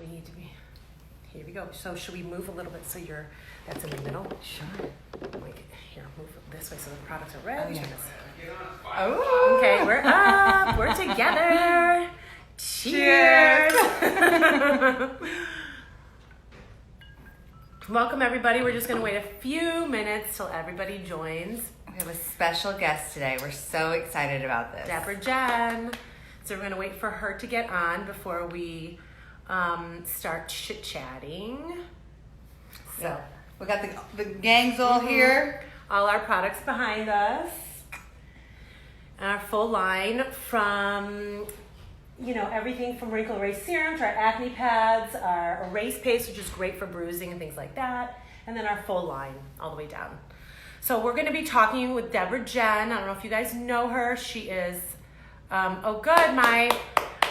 need to be. Here we go. So should we move a little bit so that's in the middle? Sure. Like, here, move this way so the products are ready. Oh, yeah. Oh. Okay, we're up. We're together. Cheers. Welcome, everybody. We're just going to wait a few minutes till everybody joins. We have a special guest today. We're so excited about this. Debra Jenn. So we're going to wait for her to get on before we start chit-chatting. So yeah. We got the gangs all here. All our products behind us. Our full line from, everything from Wrinklery Serum to our acne pads, our erase paste, which is great for bruising and things like that, and then our full line all the way down. So we're going to be talking with Debra Jenn. I don't know if you guys know her. She is, good.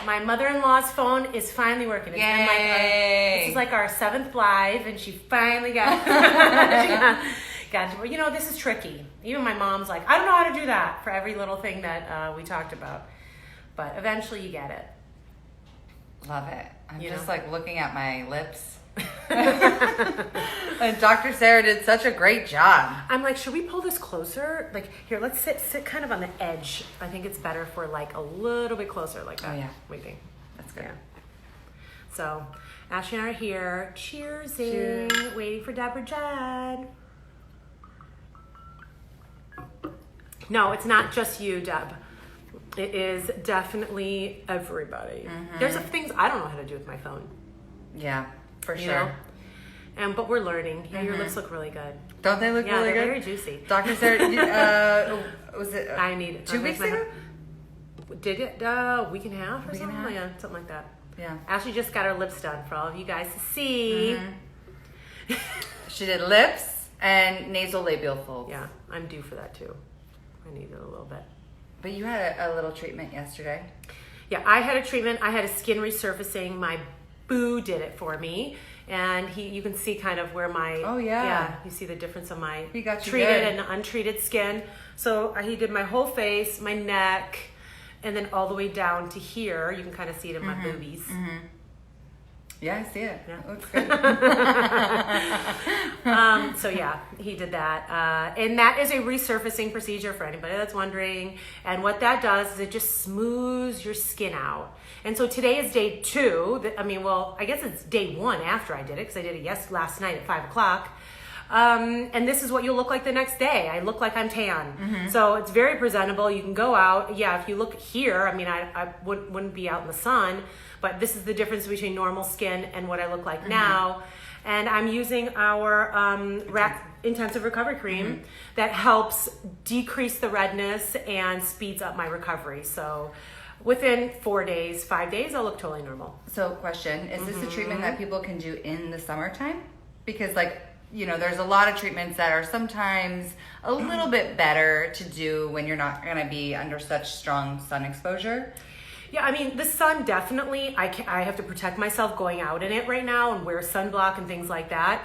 My mother-in-law's phone is finally working. It's been this is like our 7th live, and she finally got this is tricky. Even my mom's like, I don't know how to do that for every little thing that we talked about. But eventually you get it. Love it. I'm just like looking at my lips. And Dr. Sarah did such a great job. I'm like, should we pull this closer? Like, here, let's sit kind of on the edge. I think it's better for like a little bit closer like that. Oh, yeah. What do you think? That's good. Yeah. So, Ashley and I are here. Cheers. Waiting for Debra Jenn. No, it's not just you, Deb. It is definitely everybody. Mm-hmm. There's things I don't know how to do with my phone. Yeah, for sure. But we're learning. Yeah, your lips look really good. Don't they look really good? Yeah, they're very juicy. Dr. Sarah, was it I need it. 2 weeks ago? Did it? A week and a half or week something? and a half? Yeah, something like that. Yeah. Ashley just got her lips done for all of you guys to see. Mm-hmm. She did lips and nasal labial folds. Yeah, I'm due for that too. I need it a little bit. But you had a little treatment yesterday. Yeah, I had a treatment. I had a skin resurfacing. My boo did it for me. And you can see kind of where my... Oh, yeah. Yeah, you see the difference of my he got you treated good. and untreated skin. So he did my whole face, my neck, and then all the way down to here. You can kind of see it in my boobies. Mm-hmm. Yeah, I see it. Yeah. It looks good. So yeah, he did that. And that is a resurfacing procedure for anybody that's wondering. And what that does is it just smooths your skin out. And so today is day 2. I guess it's day 1 after I did it, because I did it last night at 5 o'clock. And this is what you'll look like the next day. I look like I'm tan. Mm-hmm. So it's very presentable. You can go out. Yeah, if you look here, I wouldn't be out in the sun, but this is the difference between normal skin and what I look like now. And I'm using our intensive recovery cream that helps decrease the redness and speeds up my recovery. So within 4 days, 5 days, I'll look totally normal. So question, is this a treatment that people can do in the summertime? Because there's a lot of treatments that are sometimes a little bit better to do when you're not going to be under such strong sun exposure. Yeah, the sun definitely, I have to protect myself going out in it right now and wear sunblock and things like that.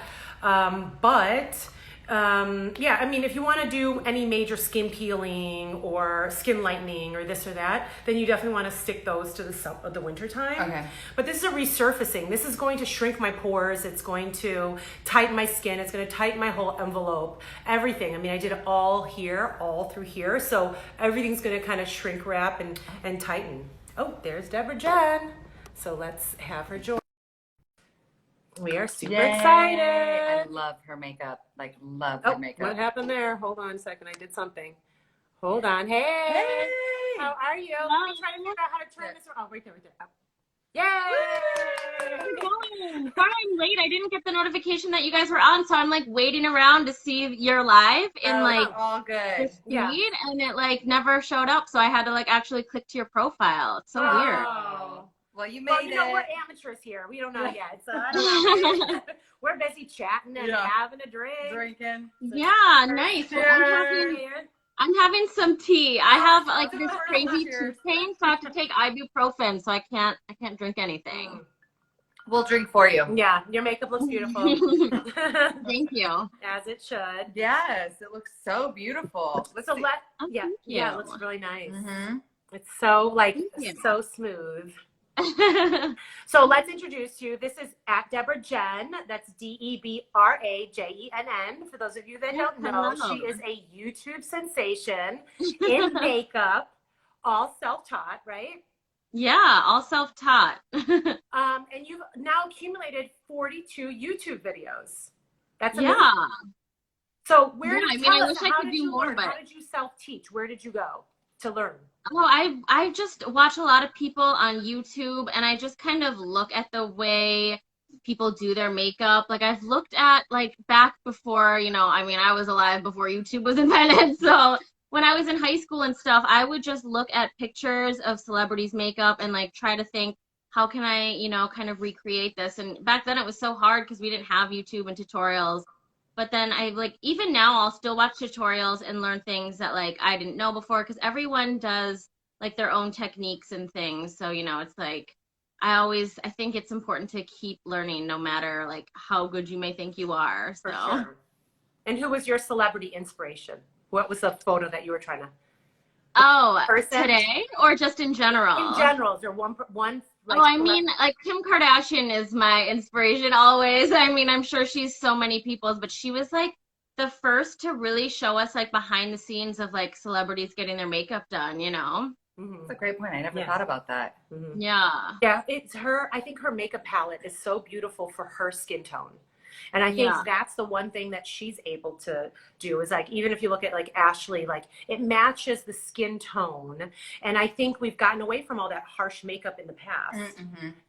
If you want to do any major skin peeling or skin lightening or this or that, then you definitely want to stick those to the winter time. Okay. But this is a resurfacing. This is going to shrink my pores. It's going to tighten my skin. It's going to tighten my whole envelope, everything. I did it all here, all through here. So everything's going to kind of shrink wrap and tighten. Oh, there's Debra Jenn. So let's have her join. We are super excited. I love her makeup. Her makeup. What happened there? Hold on a second. I did something. Hold on. Hey. How are you? Let me try to figure out how to turn this around. Oh, right there. Oh. Yay! How's it going? Sorry I'm late. I didn't get the notification that you guys were on, so I'm waiting around to see you're live in all good. The feed, and it never showed up, so I had to actually click to your profile. It's so weird. Well, you made it. We're amateurs here. We don't know yet. So we're busy chatting and having a drink. Drinking. So nice. Well, I'm having some tea. I have this crazy tooth pain, so I have to take ibuprofen, so I can't drink anything. We'll drink for you. Yeah, your makeup looks beautiful. Thank you. As it should. Yes, it looks so beautiful. It looks really nice. Mm-hmm. It's so so smooth. So let's introduce you. This is at Debra Jenn. That's DebraJenn. For those of you that don't know, Hello. she is a YouTube sensation in makeup, all self-taught, right? Yeah, all self-taught. And you've now accumulated 42 YouTube videos. That's amazing. Yeah. So where Yeah, did I mean, tell I us, wish I how could did do you more, learn? but How did you self-teach? Where did you go to learn? oh, I just watch a lot of people on YouTube, and I just kind of look at the way people do their makeup. Like I've looked at like back before, I mean, I was alive before YouTube was invented. So when I was in high school and stuff, I would just look at pictures of celebrities' makeup and like try to think, how can I, kind of recreate this? And back then it was so hard because we didn't have YouTube and tutorials. But then I like even now I'll still watch tutorials and learn things that like I didn't know before because everyone does like their own techniques and things. So, it's like I think it's important to keep learning no matter like how good you may think you are. For So, sure. And who was your celebrity inspiration? What was the photo that you were trying to oh, person? today or just in general? In general, is there one like, Oh, I mean, like Kim Kardashian is my inspiration always. I mean, I'm sure she's so many people's, but she was like the first to really show us like behind the scenes of like celebrities getting their makeup done, That's a great point. I never Yeah. thought about that. Yeah. Yeah, it's her. I think her makeup palette is so beautiful for her skin tone. And I think Yeah. that's the one thing that she's able to do is like, even if you look at like Ashley, like it matches the skin tone. And I think we've gotten away from all that harsh makeup in the past,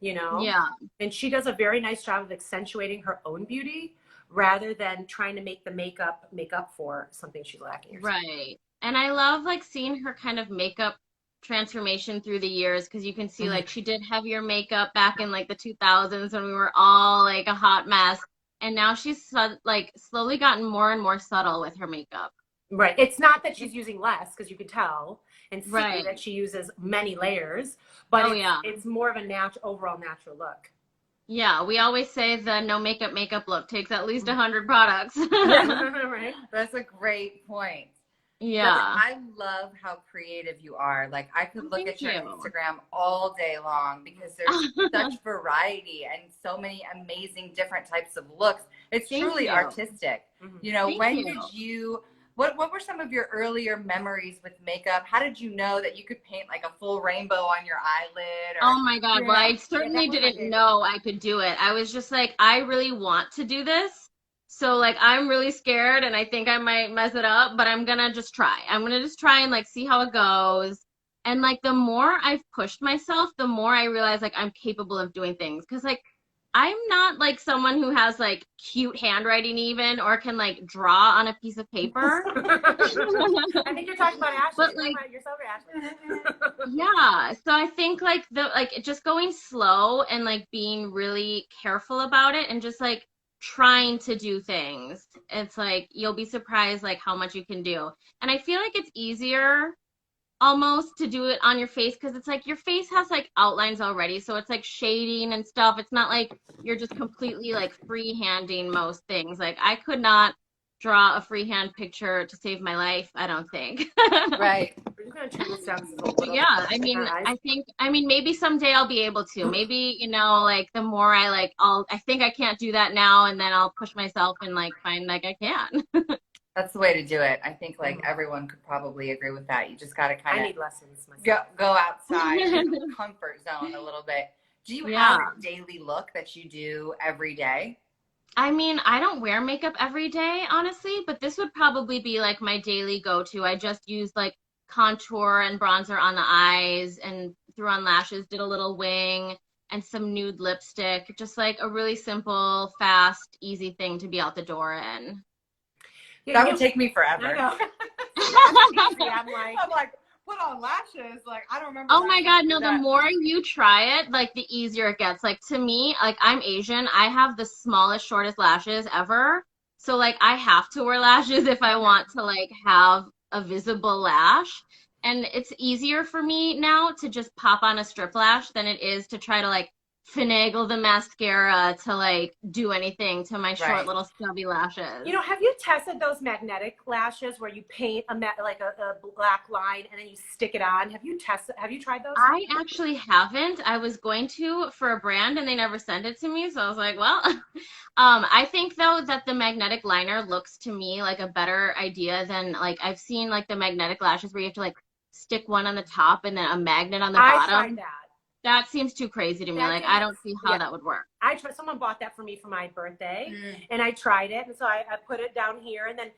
Yeah. And she does a very nice job of accentuating her own beauty rather than trying to make the makeup make up for something she's lacking. Right. And I love like seeing her kind of makeup transformation through the years because you can see like she did heavier makeup back in like the 2000s when we were all like a hot mess. And now she's like slowly gotten more and more subtle with her makeup. Right. It's not that she's using less because you can tell and see Right. that she uses many layers, but Oh, yeah. it's more of a overall natural look. Yeah, we always say the no makeup look takes at least 100 products. Right. That's a great point. Yeah. I love how creative you are. Like I could look at your Instagram all day long because there's such variety and so many amazing different types of looks. It's truly artistic. What were some of your earlier memories with makeup? How did you know that you could paint like a full rainbow on your eyelid? Oh my God. Well, I certainly didn't know I could do it. I was just like, I really want to do this. So like I'm really scared and I think I might mess it up, but I'm gonna just try. I'm gonna just try and like see how it goes. And like the more I've pushed myself, the more I realize like I'm capable of doing things. Cause like I'm not like someone who has like cute handwriting even or can like draw on a piece of paper. I think you're talking about Ashley. But like yourself or Ashley? yeah. So I think like just going slow and like being really careful about it and just like trying to do things. It's like you'll be surprised like how much you can do. And I feel like it's easier almost to do it on your face because it's like your face has like outlines already. So it's like shading and stuff. It's not like you're just completely like freehanding most things. Like I could not draw a freehand picture to save my life, I don't think. Right. We're just gonna turn this down just a little. Yeah, I mean maybe someday I'll be able to. Maybe, like the more I think I can't do that now and then I'll push myself and like find like I can. That's the way to do it. I think like everyone could probably agree with that. You just got to kind I of need lessons myself. go outside your comfort zone a little bit. Do you have a daily look that you do every day? I mean, I don't wear makeup every day, honestly, but this would probably be like my daily go-to. I just use like contour and bronzer on the eyes and threw on lashes, did a little wing and some nude lipstick. Just like a really simple, fast, easy thing to be out the door in. That would take me forever. I know. I'm like, put on lashes. Like, I don't remember. Oh my God, no, the more you try it, like the easier it gets. Like to me, like I'm Asian, I have the smallest, shortest lashes ever. So like I have to wear lashes if I want to like have a visible lash. And it's easier for me now to just pop on a strip lash than it is to try to like finagle the mascara to like do anything to my short little stubby lashes. You know, have you tested those magnetic lashes where you paint like a black line and then you stick it on? Have you tried those? I actually haven't. I was going to for a brand and they never sent it to me, so I was like, well, I think though that the magnetic liner looks to me like a better idea than like I've seen like the magnetic lashes where you have to like stick one on the top and then a magnet on the bottom. I tried that. That seems too crazy to me. Like, I don't see how that would work. Someone bought that for me for my birthday, and I tried it. And so I put it down here, and then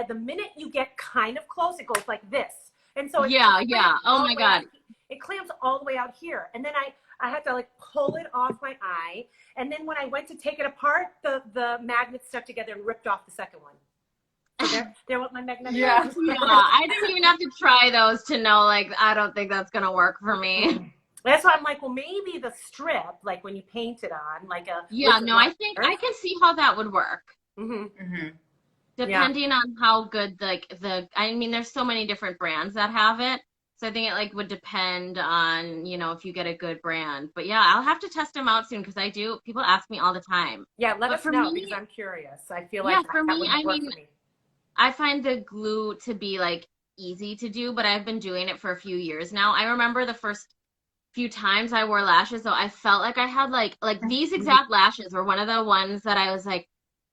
the minute you get kind of close, it goes like this. And so oh my God. It clamps all the way out here. And then I had to like pull it off my eye. And then when I went to take it apart, the magnets stuck together and ripped off the second one. So there went my magnet. Yeah, I didn't even have to try those to know, like, I don't think that's going to work for me. That's why I'm like, well, maybe the strip, like when you paint it on, like a I think I can see how that would work. Depending on how good I mean, there's so many different brands that have it, so I think it like would depend on, you know, if you get a good brand. But yeah, I'll have to test them out soon because people ask me all the time. Yeah, let us know because I'm curious. I feel like for me, I find the glue to be like easy to do, but I've been doing it for a few years now. I remember the first few times I wore lashes, though, I felt like I had like these exact lashes were one of the ones that I was like,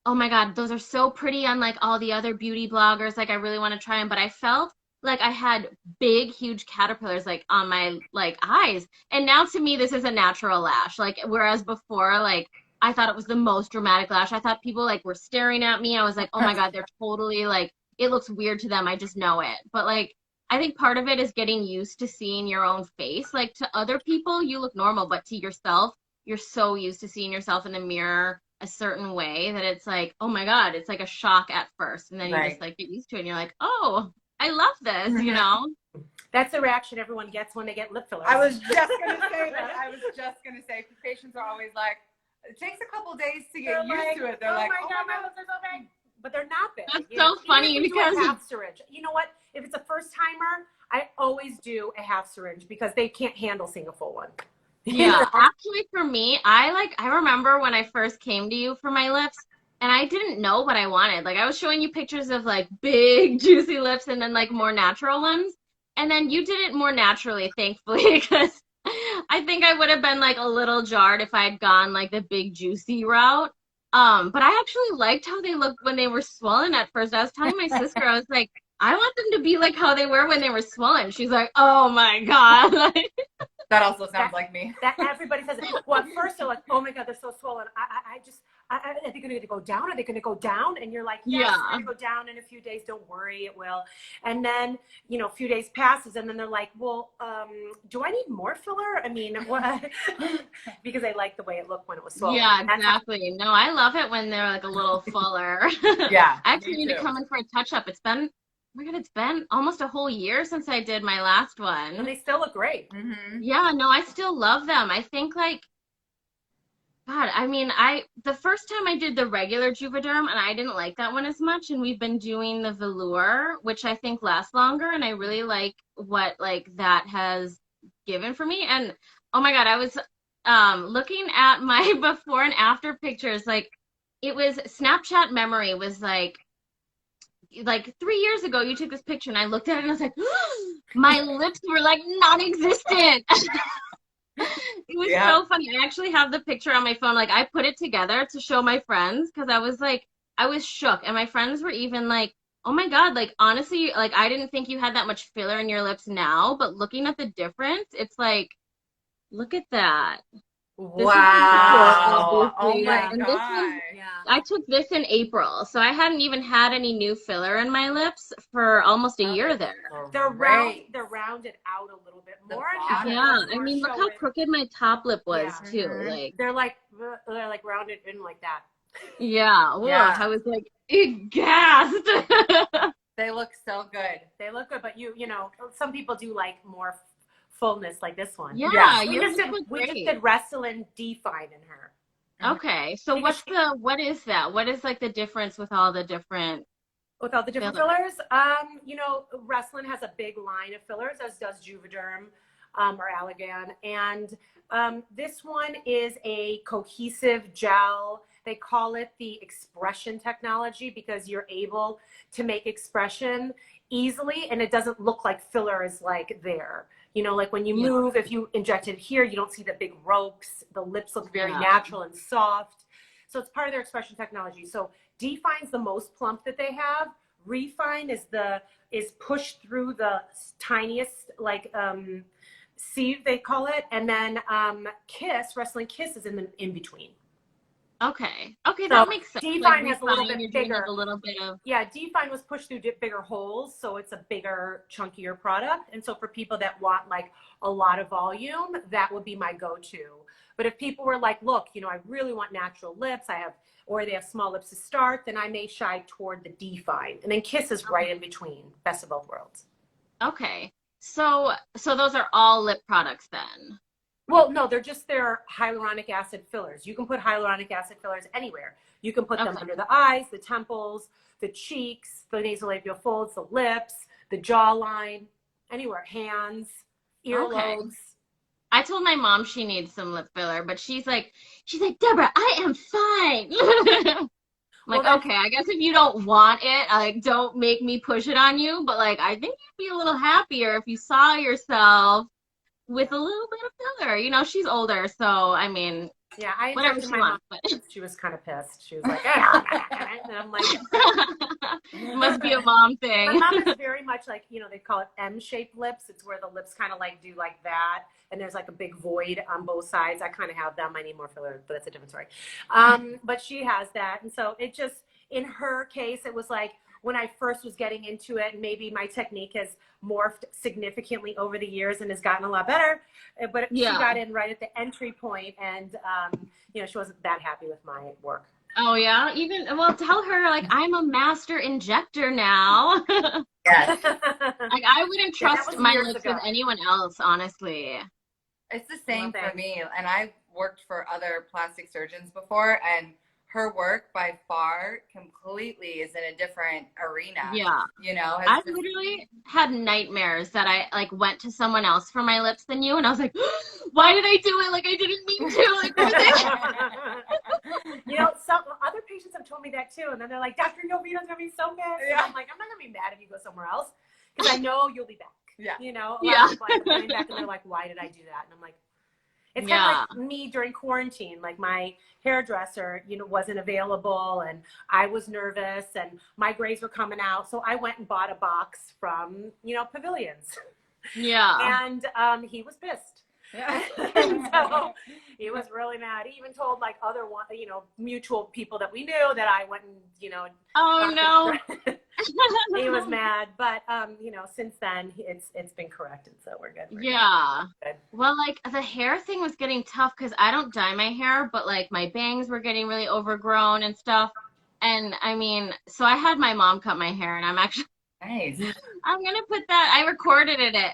oh my God, those are so pretty on like all the other beauty bloggers. Like I really want to try them, but I felt like I had big, huge caterpillars like on my like eyes. And now to me, this is a natural lash. Like whereas before, like I thought it was the most dramatic lash. I thought people like were staring at me. I was like, oh my God, they're totally like, it looks weird to them. I just know it. But like, I think part of it is getting used to seeing your own face. Like to other people, you look normal, but to yourself, you're so used to seeing yourself in the mirror a certain way that it's like, oh my God, it's like a shock at first. And then you just like get used to it and you're like, oh, I love this, you know? That's the reaction everyone gets when they get lip fillers. I was just going to say that. I was just going to say, patients are always like, it takes a couple days to get used to it. They're like, oh my God, my lips are so big. But they're not big. That's so funny because a half syringe. You know what? If it's a first timer, I always do a half syringe because they can't handle seeing a full one. Yeah, actually for me, I remember when I first came to you for my lips and I didn't know what I wanted. Like I was showing you pictures of like big juicy lips and then like more natural ones. And then you did it more naturally, thankfully, because I think I would have been like a little jarred if I had gone like the big juicy route. But I actually liked how they looked when they were swollen at first. I was telling my sister, I was like, I want them to be like how they were when they were swollen. She's like, oh my God. That also sounds like me. That everybody says it. Well, at first they're like, oh my God, they're so swollen. Are they going to go down? Are they going to go down? And you're like, yes, they're going to go down in a few days. Don't worry, it will. And then, you know, a few days passes and then they're like, well, do I need more filler? I mean, what? Because I like the way it looked when it was swollen. Yeah, exactly. No, I love it when they're like a little fuller. Yeah. I actually need to come in for a touch-up. It's been almost a whole year since I did my last one. And they still look great. Yeah, no, I still love them. I think like, God, I mean, the first time I did the regular Juvederm and I didn't like that one as much, and we've been doing the velour, which I think lasts longer, and I really like what like that has given for me. And oh my God, I was looking at my before and after pictures, like it was Snapchat memory was like 3 years ago you took this picture and I looked at it and I was like, my lips were like non-existent. It was so funny. I actually have the picture on my phone. Like I put it together to show my friends because I was shook. And my friends were even like, oh my God, like honestly, like I didn't think you had that much filler in your lips now, but looking at the difference, it's like, look at that. Wow. Oh my God. I took this in April, so I hadn't even had any new filler in my lips for almost a year there. They're rounded out a little bit more. Yeah, I mean, look how crooked my top lip was too. Like they're like rounded in like that. Yeah. Yeah. I was like gassed. They look so good. They look good, but you know, some people do like more fullness like this one. Yeah. We just did Restylane Define in her. Okay, so what is that? What is like the difference with all the different fillers? You know, Restylane has a big line of fillers, as does Juvederm. or Allergan. And this one is a cohesive gel. They call it the expression technology because you're able to make expression easily and it doesn't look like filler is like there. You know, like when you move, if you inject it here, you don't see the big ropes. The lips look very natural and soft. So it's part of their expression technology. So Define's the most plump that they have. Refine is pushed through the tiniest, like sieve they call it, and then Kiss, Wrestling Kiss, is in between. Okay. Okay, So that makes sense. Define Like has a little bit you're doing, bigger. like, a little bit of. Yeah, Define was pushed through bigger holes, so it's a bigger, chunkier product. And so for people that want like a lot of volume, that would be my go-to. But if people were like, look, you know, I really want natural lips, or they have small lips to start, then I may shy toward the Define. And then Kiss is right in between. Best of both worlds. Okay. So those are all lip products then? Well, no, they're hyaluronic acid fillers. You can put hyaluronic acid fillers anywhere. You can put them under the eyes, the temples, the cheeks, the nasolabial folds, the lips, the jawline, anywhere, hands, earlobes. I told my mom she needs some lip filler, but she's like, Debra, I am fine. I'm like, okay, I guess if you don't want it, like, don't make me push it on you. But like, I think you'd be a little happier if you saw yourself with a little bit of filler. You know, she's older, so I mean, yeah, I whatever she wants. But she was kind of pissed. She was like, and I'm like, it must be a mom thing. My mom is very much like, you know, they call it M-shaped lips. It's where the lips kind of like do like that, and there's like a big void on both sides. I kind of have them. I need more filler, but that's a different story. But she has that, and so it just, in her case, it was like when I first was getting into it, maybe my technique has morphed significantly over the years and has gotten a lot better. But she got in right at the entry point, and you know, she wasn't that happy with my work. Oh yeah, well, tell her like I'm a master injector now. Yes. Like I wouldn't trust my lips with anyone else, honestly. It's the same for me, and I've worked for other plastic surgeons before, and her work by far completely is in a different arena. Yeah. You know, I literally had nightmares that I like went to someone else for my lips than you, and I was like, why did I do it? Like I didn't mean to. Like, you know, some other patients have told me that too, and then they're like, Dr. Yovino's gonna be so mad. Yeah. I'm like, I'm not gonna be mad if you go somewhere else because I know you'll be back. Yeah. You know, a lot of people are coming back and they're like, why did I do that? And I'm like, it's kind of like me during quarantine. Like my hairdresser, you know, wasn't available, and I was nervous, and my grays were coming out. So I went and bought a box from, you know, Pavilions. Yeah. And he was pissed. Yeah. So he was really mad. He even told like other one, you know, mutual people that we knew that I went and, you know. Oh no. He was mad, but you know, since then it's been corrected, so we're good. Good. Well, like the hair thing was getting tough because I don't dye my hair, but like my bangs were getting really overgrown and stuff. And I mean, so I had my mom cut my hair, and I'm actually nice. I'm gonna put that. I recorded it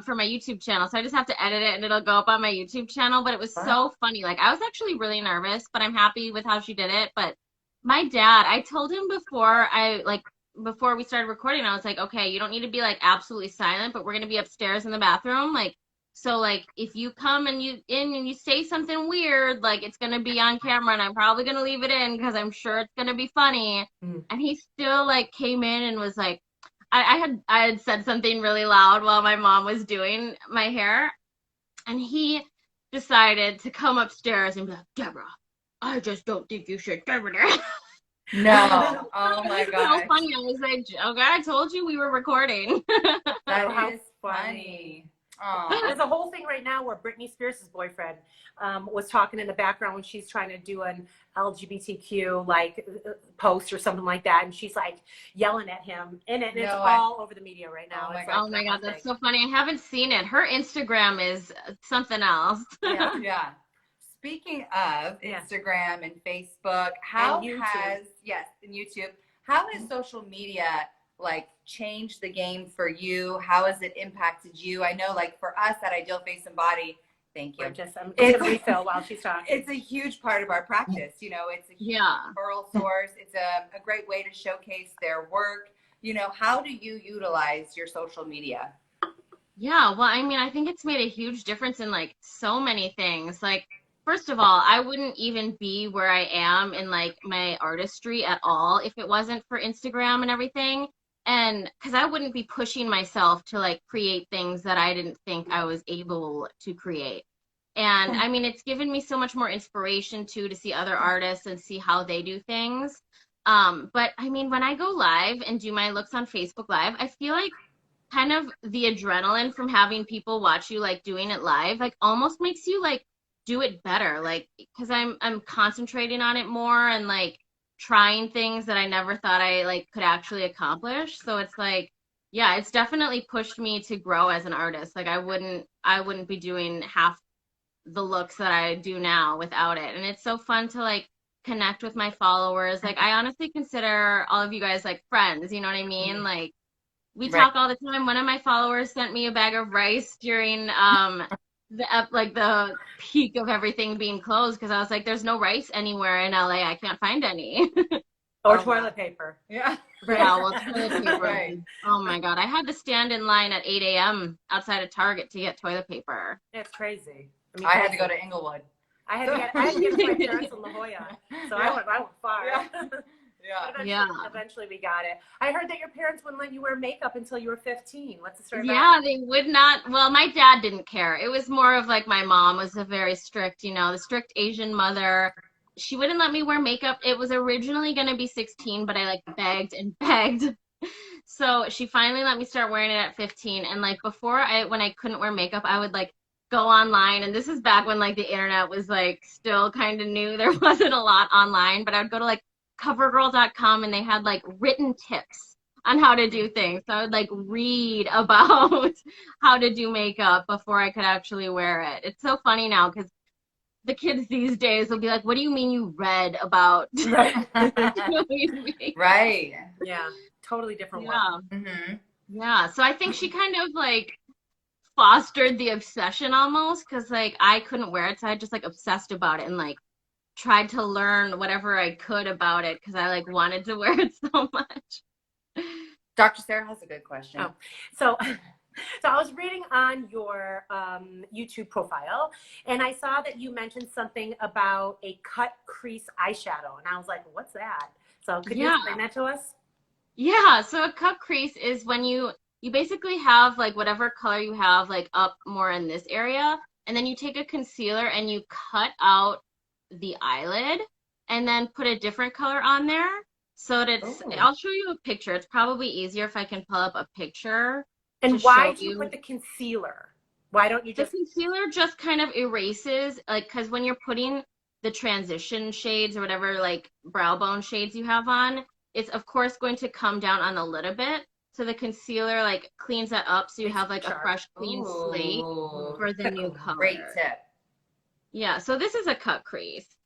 for my YouTube channel, so I just have to edit it and it'll go up on my YouTube channel. But it was so funny. Like I was actually really nervous, but I'm happy with how she did it. But my dad, I told him before we started recording, I was like, okay, you don't need to be like absolutely silent, but we're gonna be upstairs in the bathroom, like, so like if you come and you say something weird, like it's gonna be on camera, and I'm probably gonna leave it in because I'm sure it's gonna be funny. And he still like came in and was like, I had said something really loud while my mom was doing my hair, and he decided to come upstairs and be like, Debra, I just don't think you should. No. Oh my god. So funny. I was like, okay, I told you we were recording. That is funny. There's a whole thing right now where Britney Spears' boyfriend was talking in the background when she's trying to do an LGBTQ like post or something like that, and she's like yelling at him in it, and it's all over the media right now. Oh my god, that's so funny. I haven't seen it. Her Instagram is something else. Yeah. Speaking of Instagram and Facebook, and YouTube, how has social media like changed the game for you? How has it impacted you? I know, like for us at Ideal Face and Body, thank you. I'm gonna refill while she's talking. It's a huge part of our practice. You know, it's a huge referral source. It's a great way to showcase their work. You know, how do you utilize your social media? Yeah, well, I mean, I think it's made a huge difference in like so many things. Like, first of all, I wouldn't even be where I am in like my artistry at all if it wasn't for Instagram and everything. And because I wouldn't be pushing myself to like create things that I didn't think I was able to create. And I mean, it's given me so much more inspiration too to see other artists and see how they do things. But I mean, when I go live and do my looks on Facebook Live, I feel like kind of the adrenaline from having people watch you like doing it live like almost makes you like do it better, like because I'm concentrating on it more and like trying things that I never thought I like could actually accomplish. So it's like, yeah, it's definitely pushed me to grow as an artist. Like I wouldn't be doing half the looks that I do now without it. And it's so fun to like connect with my followers. Like I honestly consider all of you guys like friends, you know what I mean? Like we Right. talk all the time. One of my followers sent me a bag of rice during the peak of everything being closed because I was like, there's no rice anywhere in LA. I can't find any. Or toilet paper. Yeah. Yeah, well, toilet paper. Right. Oh my God. I had to stand in line at 8 a.m. outside of Target to get toilet paper. It's crazy. mean, I had to go to Inglewood. I had to get to my parents in La Jolla, so Yeah. I went far. Yeah. But Yeah. eventually we got it. I heard that your parents wouldn't let you wear makeup until you were 15. What's the story about Yeah, they would not. Well, my dad didn't care. It was more of like my mom was a very strict, the strict Asian mother. She wouldn't let me wear makeup. It was originally going to be 16, but I like begged and begged. So she finally let me start wearing it at 15. And like when I couldn't wear makeup, I would like go online. And this is back when like the internet was like still kind of new. There wasn't a lot online, but I would go to like covergirl.com and they had like written tips on how to do things. So I would like read about how to do makeup before I could actually wear it. It's so funny now because the kids these days will be like, what do you mean you read about Right. doing makeup? Right. Yeah, totally different Yeah. world. Mm-hmm. Yeah. So I think she kind of like fostered the obsession almost because like I couldn't wear it. So I just like obsessed about it and like tried to learn whatever I could about it because I like wanted to wear it so much. Dr. Sarah has a good question. Oh, so I was reading on your YouTube profile, and I saw that you mentioned something about a cut crease eyeshadow, and I was like, what's that? So could you explain that to us? Yeah, so a cut crease is when you basically have like whatever color you have like up more in this area, and then you take a concealer and you cut out the eyelid and then put a different color on there so that I'll show you a picture. It's probably easier if I can pull up a picture. And why do you put the concealer? Why don't you just... The concealer just kind of erases, like, because when you're putting the transition shades or whatever, like, brow bone shades you have on, it's, of course, going to come down on a little bit. So the concealer, like, cleans that up so you have, like, a fresh, clean slate for the new color. Great tip. Yeah, so this is a cut crease.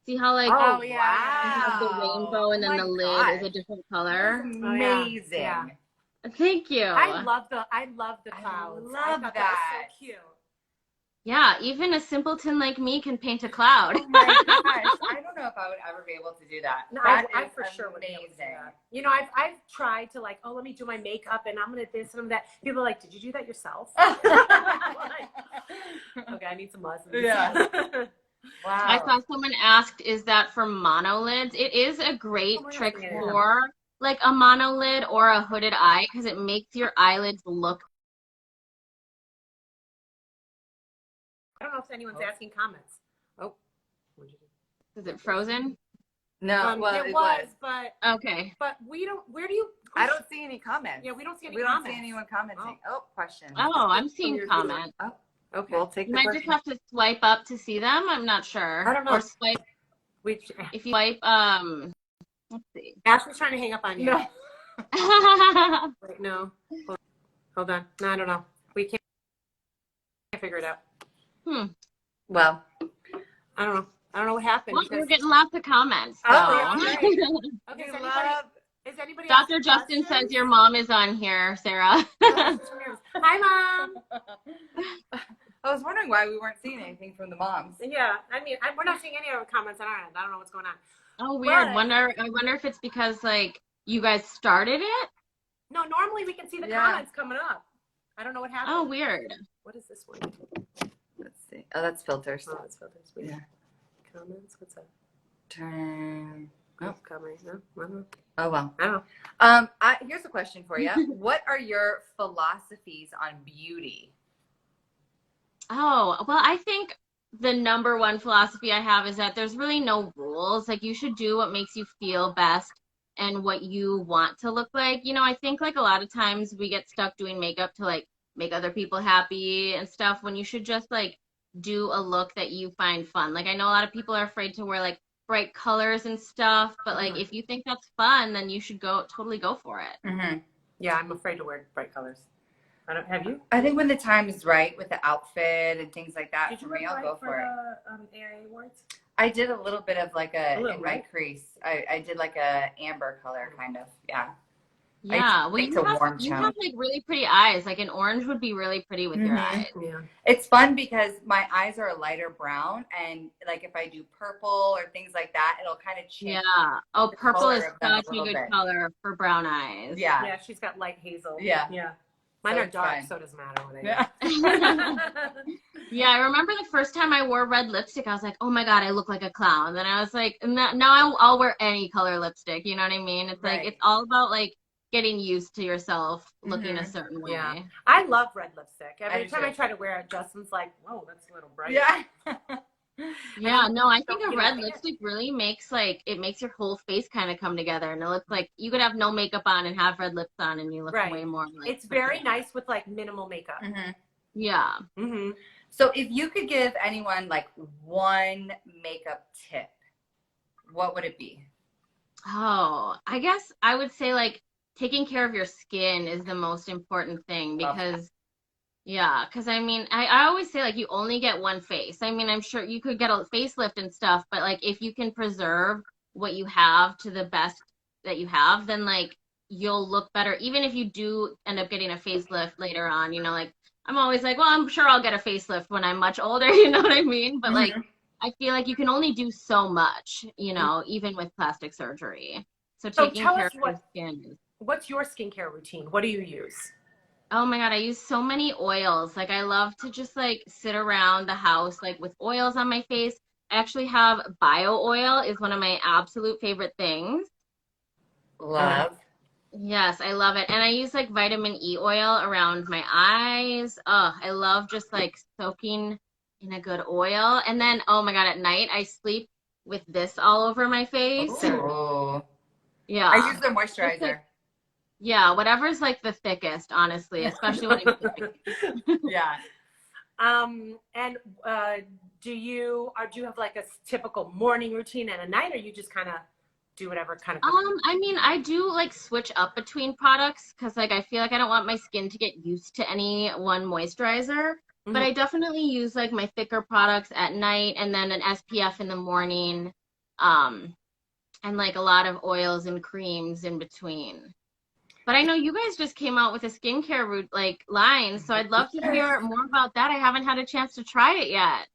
See how, like, wow. You have the rainbow and then the lid is a different color? Amazing. Yeah. Thank you. I love the clouds. I love thought that. was so cute. Yeah, even a simpleton like me can paint a cloud. Oh my gosh. I don't know if I would ever be able to do that. No, That I is for sure would be able to do amazing. that. I've tried to like, let me do my makeup and I'm gonna this and I'm that. People are like, did you do that yourself? Okay, I need some lessons. Yeah. Wow. I saw someone asked, is that for monolids? It is a great trick for like a monolid or a hooded eye because it makes your eyelids look. I don't know if anyone's asking comments. Oh, what'd you do? Is it frozen? No, well, it was, but Okay. But we don't. Where do you? I don't see any comments. Yeah, we don't see any. We don't comments. see anyone commenting. Oh, questions. Oh, I'm seeing comments. Oh, Okay. we'll take You the might question. just have to swipe up to see them. I'm not sure. I don't know. Or swipe. Which If you swipe, let's see. Ashley's trying to hang up on you. No. Wait, no. Hold on. No, I don't know. We can't figure it out. Well, I don't know. I don't know what happened. Well, because- we're getting lots of comments. So. Oh, yeah, right. Okay, is anybody Dr. asking Justin questions? says your mom is on here, Sarah. Hi, Mom. I was wondering why we weren't seeing anything from the moms. Yeah, I mean, we're not seeing any other comments on our end. I don't know what's going on. Oh, weird. But- I wonder if it's because like you guys started it. No, normally we can see the Yeah. comments coming up. I don't know what happened. Oh, weird. What is this one? Let's see. Oh, that's filters. Oh, it's filters. Wait. Yeah. Comments? What's that? Turn. Oh. Comments. No, I don't know. Oh, well. I don't know. Here's a question for you. What are your philosophies on beauty? Oh, well, I think the number one philosophy I have is that there's really no rules. Like, you should do what makes you feel best and what you want to look like. You know, I think like a lot of times we get stuck doing makeup to like make other people happy and stuff when you should just like do a look that you find fun. Like, I know a lot of people are afraid to wear like bright colors and stuff, but like if you think that's fun, then you should totally go for it. Mm-hmm. Yeah, I'm afraid to wear bright colors. Have you? I think when the time is right with the outfit and things like that, Did you for me, I'll go for it. the AIA Awards? I did a little bit of like in my right? crease. I did like a amber color kind of. Yeah. Yeah, well, it's a warm you tone. have like really pretty eyes. Like an orange would be really pretty with your eyes. Yeah. It's fun because my eyes are a lighter brown, and like if I do purple or things like that, it'll kind of change. Yeah. Oh, the purple color is of them a such a little good bit. color for brown eyes. Yeah. Yeah, she's got light hazel. Yeah. Yeah. Mine So are it's dark, fine. so it doesn't matter what I Yeah. Yeah, I remember the first time I wore red lipstick, I was like, oh my God, I look like a clown. Then I was like, now I'll wear any color lipstick. You know what I mean? It's like, Right. it's all about like getting used to yourself looking a certain way. Yeah. I love red lipstick. Every do time too. I try to wear it, Justin's like, whoa, that's a little bright. Yeah. Yeah, no, I think don't a you red like it? lipstick really makes like, it makes your whole face kind of come together. And it looks like you could have no makeup on and have red lips on and you look Right. way more like. It's very nice with like minimal makeup. Mhm. Yeah. Mm-hmm. So if you could give anyone like one makeup tip, what would it be? Oh, I guess I would say like taking care of your skin is the most important thing Love that. because yeah, because I mean, I always say like you only get one face. I mean, I'm sure you could get a facelift and stuff, but like if you can preserve what you have to the best that you have, then like you'll look better. Even if you do end up getting a facelift later on, you know, like I'm always like, well, I'm sure I'll get a facelift when I'm much older, you know what I mean? But like I feel like you can only do so much, you know, even with plastic surgery. So So taking tell care us of your skin is. What's your skincare routine? What do you use? Oh my God, I use so many oils. Like I love to just like sit around the house like with oils on my face. I actually have bio oil is one of my absolute favorite things. Love. Yes, I love it. And I use like vitamin E oil around my eyes. Oh, I love just like soaking in a good oil. And then, oh my God, at night I sleep with this all over my face. Oh. Yeah. I use the moisturizer. Yeah, whatever's like the thickest, honestly, especially when I'm sleeping. Yeah. And do you have like a typical morning routine and a night, or you just kind of do whatever kind of? I mean, I do like switch up between products because like I feel like I don't want my skin to get used to any one moisturizer. But I definitely use like my thicker products at night and then an SPF in the morning, and like a lot of oils and creams in between. But I know you guys just came out with a skincare line, so I'd love to hear more about that. I haven't had a chance to try it yet.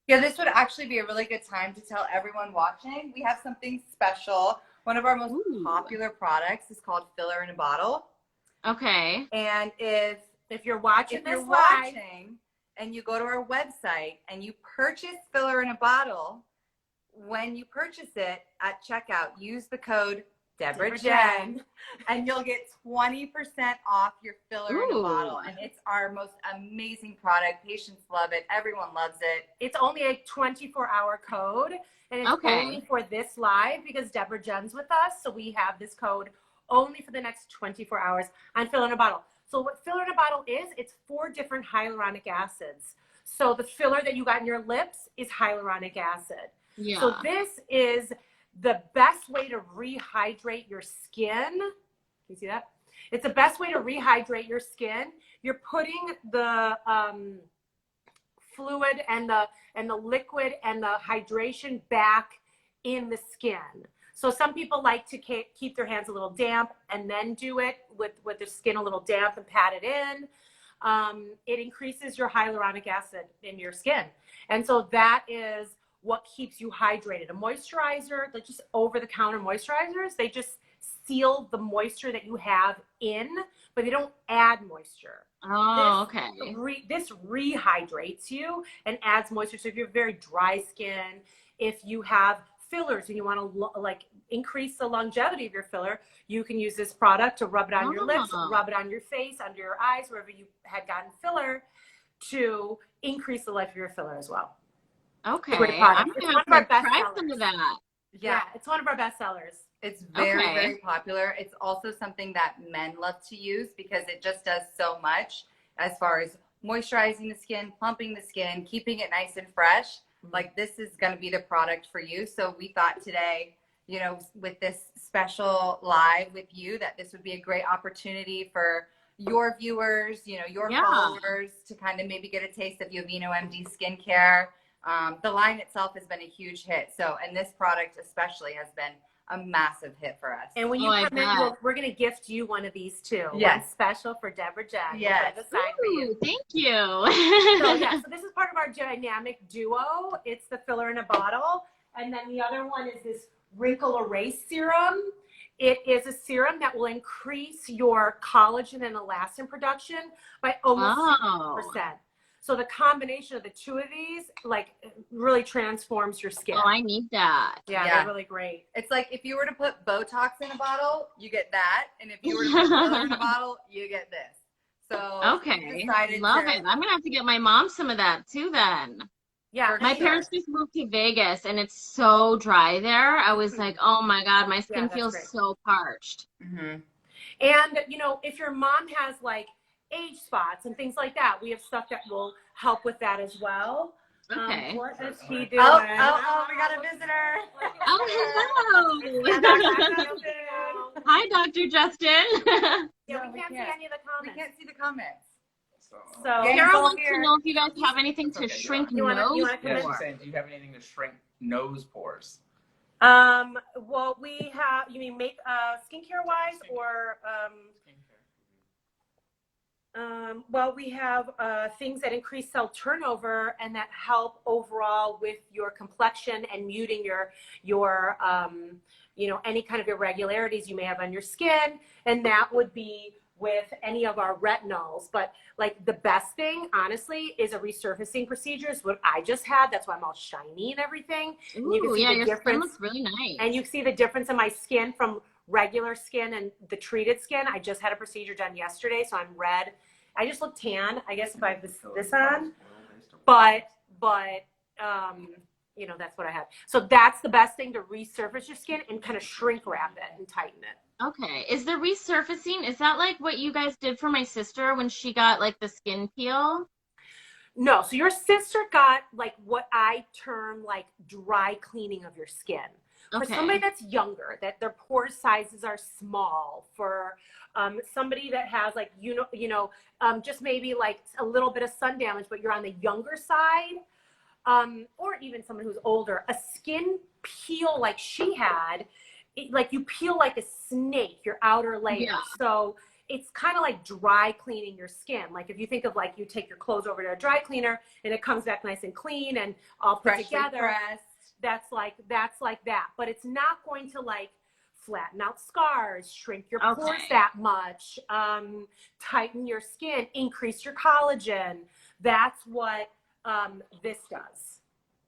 Yeah, this would actually be a really good time to tell everyone watching. We have something special. One of our most popular products is called Filler in a Bottle. Okay. And if you're watching you're this live, watching and you go to our website and you purchase Filler in a Bottle, when you purchase it at checkout, use the code Debra Jenn, and you'll get 20% off your filler in a bottle. And it's our most amazing product. Patients love it. Everyone loves it. It's only a 24-hour code, and it's only for this live because Debra Jenn's with us. So we have this code only for the next 24 hours on Filler in a Bottle. So what Filler in a Bottle is, it's 4 different hyaluronic acids. So the filler that you got in your lips is hyaluronic acid. Yeah. So this is the best way to rehydrate your skin. Can you see that? It's the best way to rehydrate your skin. You're putting the fluid and the liquid and the hydration back in the skin. So some people like to keep their hands a little damp and then do it with their skin a little damp and pat it in. It increases your hyaluronic acid in your skin. And so that is what keeps you hydrated. A moisturizer, like just over-the-counter moisturizers, they just seal the moisture that you have in, but they don't add moisture. Oh, okay. This rehydrates you and adds moisture. So if you have very dry skin, if you have fillers and you want to like increase the longevity of your filler, you can use this product to rub it on your lips, Oh, rub it on your face, under your eyes, wherever you had gotten filler, to increase the life of your filler as well. Great okay. I'm product. It's gonna one have of our to best try sellers. some of that. Yeah, it's one of our best sellers. It's very, Okay. very popular. It's also something that men love to use because it just does so much as far as moisturizing the skin, plumping the skin, keeping it nice and fresh. Like, this is going to be the product for you. So we thought today, you know, with this special live with you, that this would be a great opportunity for your viewers, you know, your followers to kind of maybe get a taste of YovinoMD skincare. The line itself has been a huge hit. So, and this product especially has been a massive hit for us. And when you come in, we're going to gift you one of these too. Yes. One special for Debra Jenn. Yes. We'll put it aside for you. Thank you. So yeah, so this is part of our dynamic duo. It's the filler in a bottle. And then the other one is this Wrinklery Serum. It is a serum that will increase your collagen and elastin production by almost 60%. So the combination of the two of these, like, really transforms your skin. Oh, I need that. Yeah, they're really great. It's like if you were to put Botox in a bottle, you get that. And if you were to put filler in a bottle, you get this. So okay, love it. I'm gonna have to get my mom some of that too then. Yeah, my parents just moved to Vegas and it's so dry there. I was like, oh my God, my skin feels so parched. And you know, if your mom has like age spots and things like that, we have stuff that will help with that as well. Okay. What is he doing? Oh, we got a visitor. Oh, hello. Hi, Dr. Justin. Yeah, we can't see any of the comments. We can't see the comments. So Carol wants to know if you guys have anything to shrink nose Yeah, she's saying, do you have anything to shrink nose pores? Well, we have, you mean make skincare wise or well, we have things that increase cell turnover and that help overall with your complexion and muting your you know, any kind of irregularities you may have on your skin, and that would be with any of our retinols. But like the best thing, honestly, is a resurfacing procedure. Is what I just had. That's why I'm all shiny and everything. Ooh, and you can see yeah, the your difference. skin looks really nice. And you see the difference in my skin from regular skin and the treated skin. I just had a procedure done yesterday, so I'm red. I just look tan, I guess, if I have this on. But you know, that's what I have. So that's the best thing, to resurface your skin and kind of shrink wrap it and tighten it. Okay. Is the resurfacing, is that like what you guys did for my sister when she got like the skin peel? No, so your sister got like what I term like dry cleaning of your skin. For somebody that's younger, that their pore sizes are small, for somebody that has like, just maybe like a little bit of sun damage, but you're on the younger side, or even someone who's older, a skin peel like she had, like you peel like a snake, your outer layer. Yeah. So it's kind of like dry cleaning your skin. Like if you think of like you take your clothes over to a dry cleaner and it comes back nice and clean and all put together. Pressed. That's like that. But it's not going to like flatten out scars, shrink your pores that much, tighten your skin, increase your collagen. That's what this does.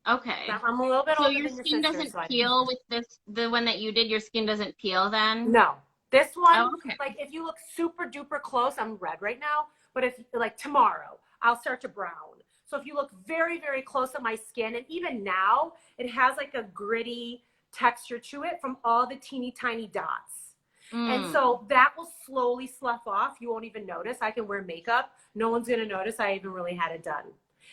Okay. Now, I'm a little bit older than your skin sister, doesn't peel with this, the one that you did, your skin doesn't peel then? No. This one, like if you look super duper close, I'm red right now, but if like tomorrow, I'll start to brown. So if you look very, very close at my skin, and even now, it has like a gritty texture to it from all the teeny tiny dots. And so that will slowly slough off. You won't even notice. I can wear makeup. No one's going to notice I even really had it done.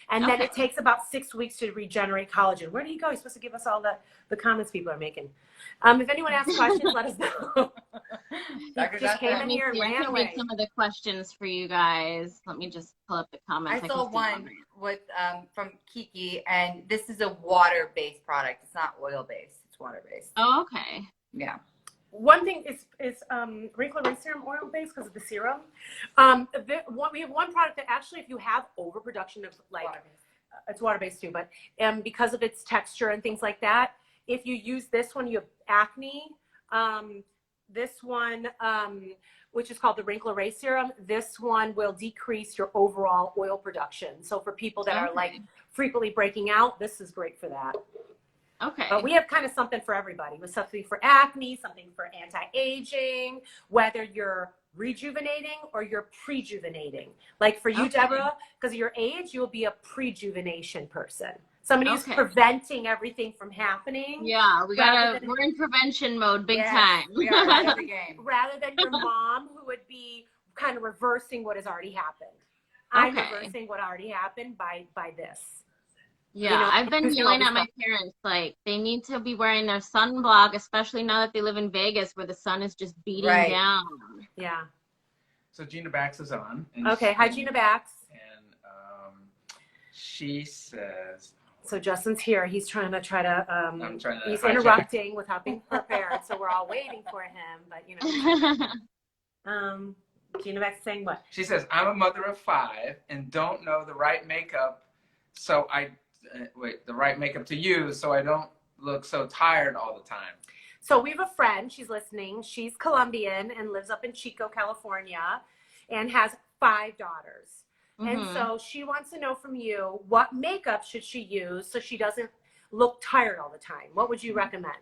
And then it takes about 6 weeks to regenerate collagen. Where did he go? He's supposed to give us all the comments people are making. If anyone asks questions, let us know. He just came in here and ran away. Read some of the questions for you guys. Let me just pull up the comments. I saw one with from Kiki, and this is a water-based product. It's not oil-based. It's water-based. Oh, okay. Yeah. One thing is Wrinklery Serum oil-based because of the serum. We have one product that actually, if you have overproduction of like, it's water-based too, but because of its texture and things like that, if you use this one, you have acne, This one, which is called the Wrinklery Serum, this one will decrease your overall oil production. So for people that are like frequently breaking out, this is great for that. Okay. But we have kind of something for everybody. With something for acne, something for anti-aging, whether you're rejuvenating or you're prejuvenating. Like for you, Deborah, because of your age, you'll be a prejuvenation person. Somebody who's preventing everything from happening. Yeah, we're in prevention mode big time. We are ahead of the game. Rather than your mom, who would be kind of reversing what has already happened. I'm reversing what already happened by this. Yeah, you know, I've been yelling at my parents, like, they need to be wearing their sunblock, especially now that they live in Vegas where the sun is just beating down. Yeah. So Gina Bax is on. Okay, hi Gina Bax. And she says... So Justin's here. He's trying to he's interrupting without being prepared. So we're all waiting for him, but you know. Gina Bax saying what? She says, I'm a mother of 5 and don't know the right makeup. So the right makeup to use so I don't look so tired all the time. So we have a friend, she's listening. She's Colombian and lives up in Chico, California, and has 5 daughters. And so she wants to know from you, what makeup should she use so she doesn't look tired all the time? What would you recommend?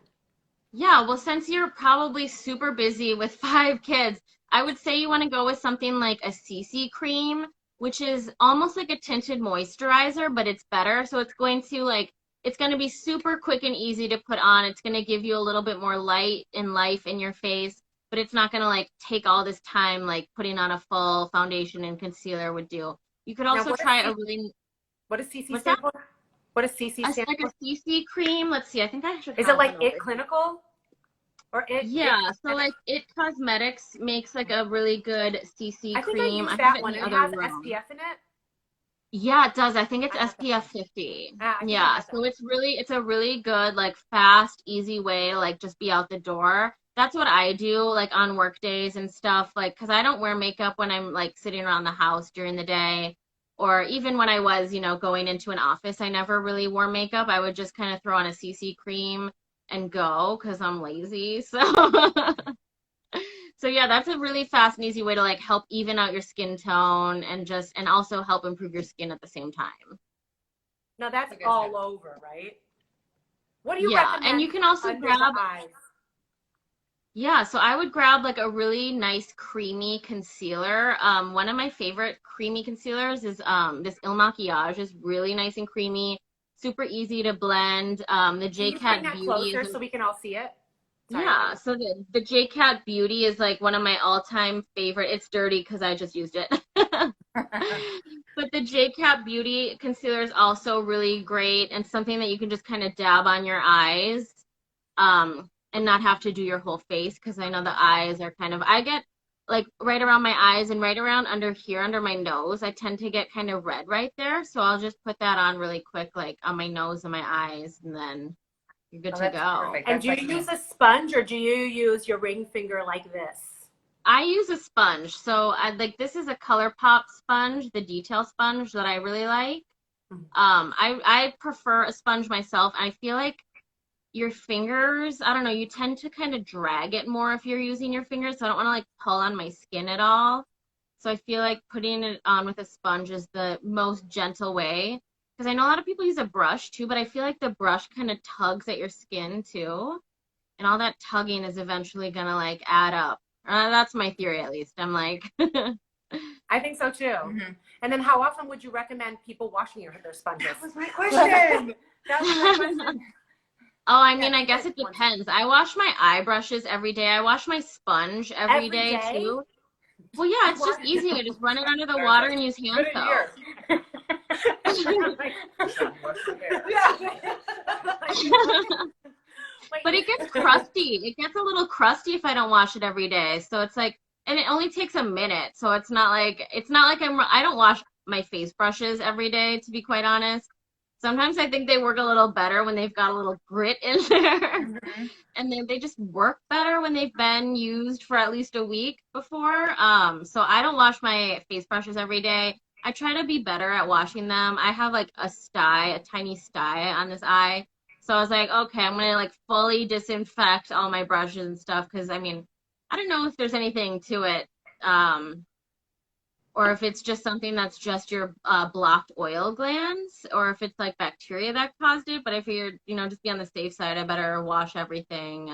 Yeah, well, since you're probably super busy with 5 kids, I would say you want to go with something like a CC cream, which is almost like a tinted moisturizer, but it's better. So it's going to be super quick and easy to put on. It's going to give you a little bit more light and life in your face, but it's not going to like take all this time like putting on a full foundation and concealer would do. You could also try a really... What does CC stand for? What does CC stand for? Like a CC cream. Let's see. I think I should. Is it like It Clinical? Or It? Yeah. So like It Cosmetics makes like a really good CC cream. I think I use that one. It has SPF in it. Yeah, it does. I think it's SPF 50. Yeah. So it's a really good, like fast, easy way to like just be out the door. That's what I do like on work days and stuff, like, cause I don't wear makeup when I'm like sitting around the house during the day, or even when I was, you know, going into an office, I never really wore makeup. I would just kind of throw on a CC cream and go, cause I'm lazy. So, so yeah, that's a really fast and easy way to like help even out your skin tone and also help improve your skin at the same time. Now that's all over, right? What do you recommend? And you can also grab eyes? Yeah, so I would grab like a really nice creamy concealer. One of my favorite creamy concealers is this Il Makiage is really nice and creamy, super easy to blend. The J-Cat Beauty closer so we can all see it. Sorry. Yeah, so the J-Cat Beauty is like one of my all-time favorite. It's dirty because I just used it. But the J-Cat Beauty concealer is also really great and something that you can just kind of dab on your eyes. And not have to do your whole face, because I know the eyes are I get like right around my eyes and right around under here under my nose, I tend to get kind of red right there. So I'll just put that on really quick, like on my nose and my eyes, and then you're good to go. Perfect. And do you use a sponge or do you use your ring finger like this? I use a sponge. So this is a ColourPop sponge, the detail sponge that I really like. I prefer a sponge myself. I feel like your fingers, I don't know, you tend to kind of drag it more if you're using your fingers. So I don't want to like pull on my skin at all. So I feel like putting it on with a sponge is the most gentle way. Because I know a lot of people use a brush too, but I feel like the brush kind of tugs at your skin too. And all that tugging is eventually going to like add up. That's my theory at least. I'm like... I think so too. And then how often would you recommend people washing their sponges? That was my question. Oh, I mean, I guess it depends. I wash my eye brushes every day. I wash my sponge every day too. Well, yeah, it's just easy. I just run it under the water and use hand soap. But it gets crusty. It gets a little crusty if I don't wash it every day. So it's like, and it only takes a minute. So it's not like I don't wash my face brushes every day, to be quite honest. Sometimes I think they work a little better when they've got a little grit in there. And then they just work better when they've been used for at least a week before. So I don't wash my face brushes every day. I try to be better at washing them. I have like a tiny sty on this eye. So I was like, okay, I'm going to like fully disinfect all my brushes and stuff. Cause I mean, I don't know if there's anything to it, or if it's just something that's just your blocked oil glands, or if it's like bacteria that caused it. But if you're, just be on the safe side, I better wash everything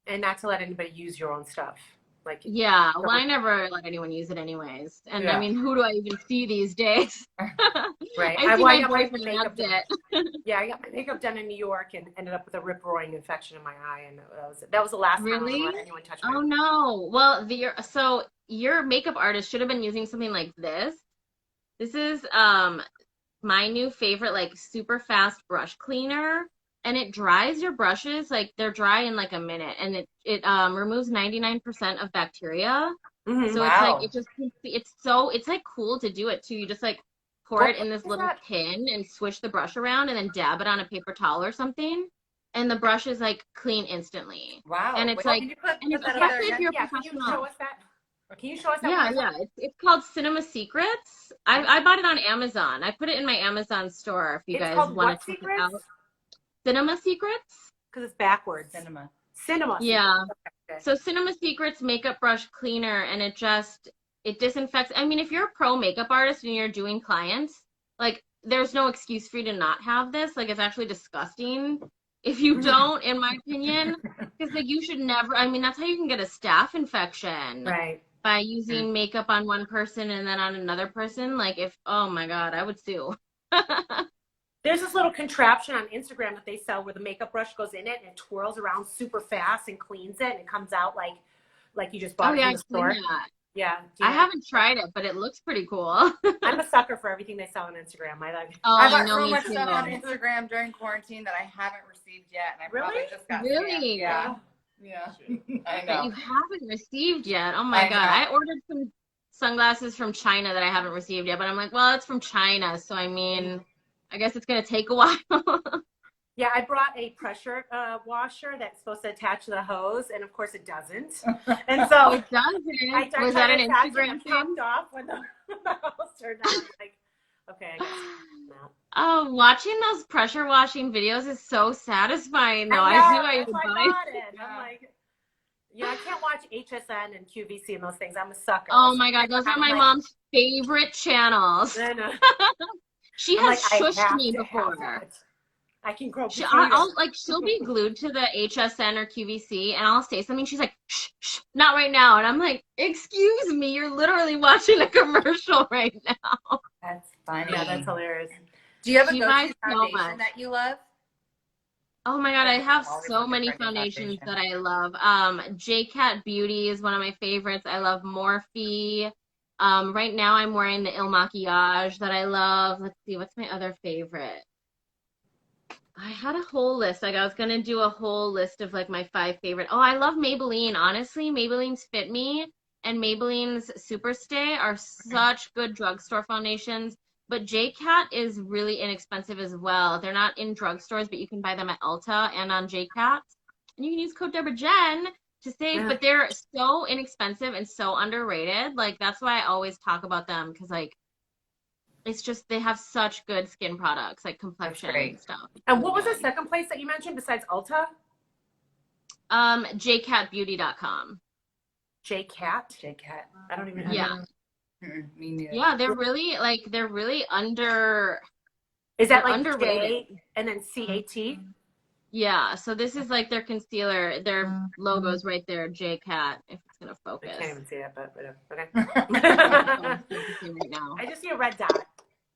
And not to let anybody use your own stuff. Like, yeah. Well, I never let anyone use it anyways. And Yeah. I mean, who do I even see these days? Right. I see my got my boyfriend, makeup that's done. it. Yeah, I got my makeup done in New York and ended up with a rip-roaring infection in my eye, and that was the last time I Really? let anyone touch my Oh no. Well, so your makeup artist should have been using something like this. This is my new favorite, like super fast brush cleaner, and it dries your brushes, like they're dry in like a minute, and it removes 99% of bacteria. Mhm. So it's like it's like cool to do it too. You just like pour What it in this is little that? tin and swish the brush around and then dab it on a paper towel or something, and the brush is like clean instantly. Wow. And it's Wait, like, can you put and it's that up there especially if again? you're a Yeah, can you professional. show us that? Can you show us that Yeah, one? yeah. It's called Cinema Secrets. I bought it on Amazon. I put it in my Amazon store if you It's guys called want what to check it secrets? out. Cinema Secrets? Because it's backwards. Cinema. Cinema. Yeah. Secrets. Okay. So Cinema Secrets makeup brush cleaner, and it disinfects. I mean, if you're a pro makeup artist and you're doing clients, like there's no excuse for you to not have this. Like it's actually disgusting if you don't, in my opinion, because like you should never. I mean, that's how you can get a staph infection. Right. By using makeup on one person and then on another person. Like oh my God, I would sue. There's this little contraption on Instagram that they sell where the makeup brush goes in it and it twirls around super fast and cleans it, and it comes out like you just bought it Yeah, from the store. I've seen that. Yeah. I haven't tried it, but it looks pretty cool. I'm a sucker for everything they sell on Instagram. I like. Oh, I bought know, so me much too. stuff on Instagram during quarantine that I haven't received yet, and I probably Really? just got Really? scammed. Yeah. Yeah. I That know. you haven't received yet. Oh my I God. know. I ordered some sunglasses from China that I haven't received yet, but I'm like, well, it's from China, so I mean, I guess it's gonna take a while. Yeah, I brought a pressure washer that's supposed to attach to the hose, and of course it doesn't. And so It doesn't. I tried Was that an to attach it Instagram and it thing? popped off when the hose turned on. I'm like, okay, I guess not. Oh, watching those pressure washing videos is so satisfying, though. I I know, knew I that's would why I buy. bought it. Yeah. I'm like, I can't watch HSN and QVC and those things. I'm a sucker. Oh my God, those are my mom's favorite channels. Then, She I'm has like, I shushed have me to have before. it. I can grow potatoes. She'll be glued to the HSN or QVC, and I'll say something. She's like, shh, shh, not right now. And I'm like, excuse me, you're literally watching a commercial right now. That's funny. Yeah, that's hilarious. Do you have a She go-to buys so foundation much. that you love? Oh my God, I have All so different many kinds of foundations foundation. that I love. JCat Beauty is one of my favorites. I love Morphe. Right now I'm wearing the Il Maquillage that I love. Let's see, what's my other favorite? I had a whole list. Like I was gonna do a whole list of like my 5 favorite. Oh, I love Maybelline. Honestly, Maybelline's Fit Me and Maybelline's Superstay are such good drugstore foundations. But JCat is really inexpensive as well. They're not in drugstores, but you can buy them at Ulta and on JCat. And you can use code Debra Jenn to save, but they're so inexpensive and so underrated. Like that's why I always talk about them, because like it's just they have such good skin products, like complexion and stuff. And what was the second place that you mentioned besides Ulta? JCatBeauty.com. JCat? I don't even know. Yeah. Me neither. Yeah, they're really under. Is that They're like underrated. J and then CAT? Yeah, so this is like their concealer. Their logo's right there, JCat, if it's gonna I focus. can't even see it, but whatever. Okay. I'm focusing right now. I just see a red dot.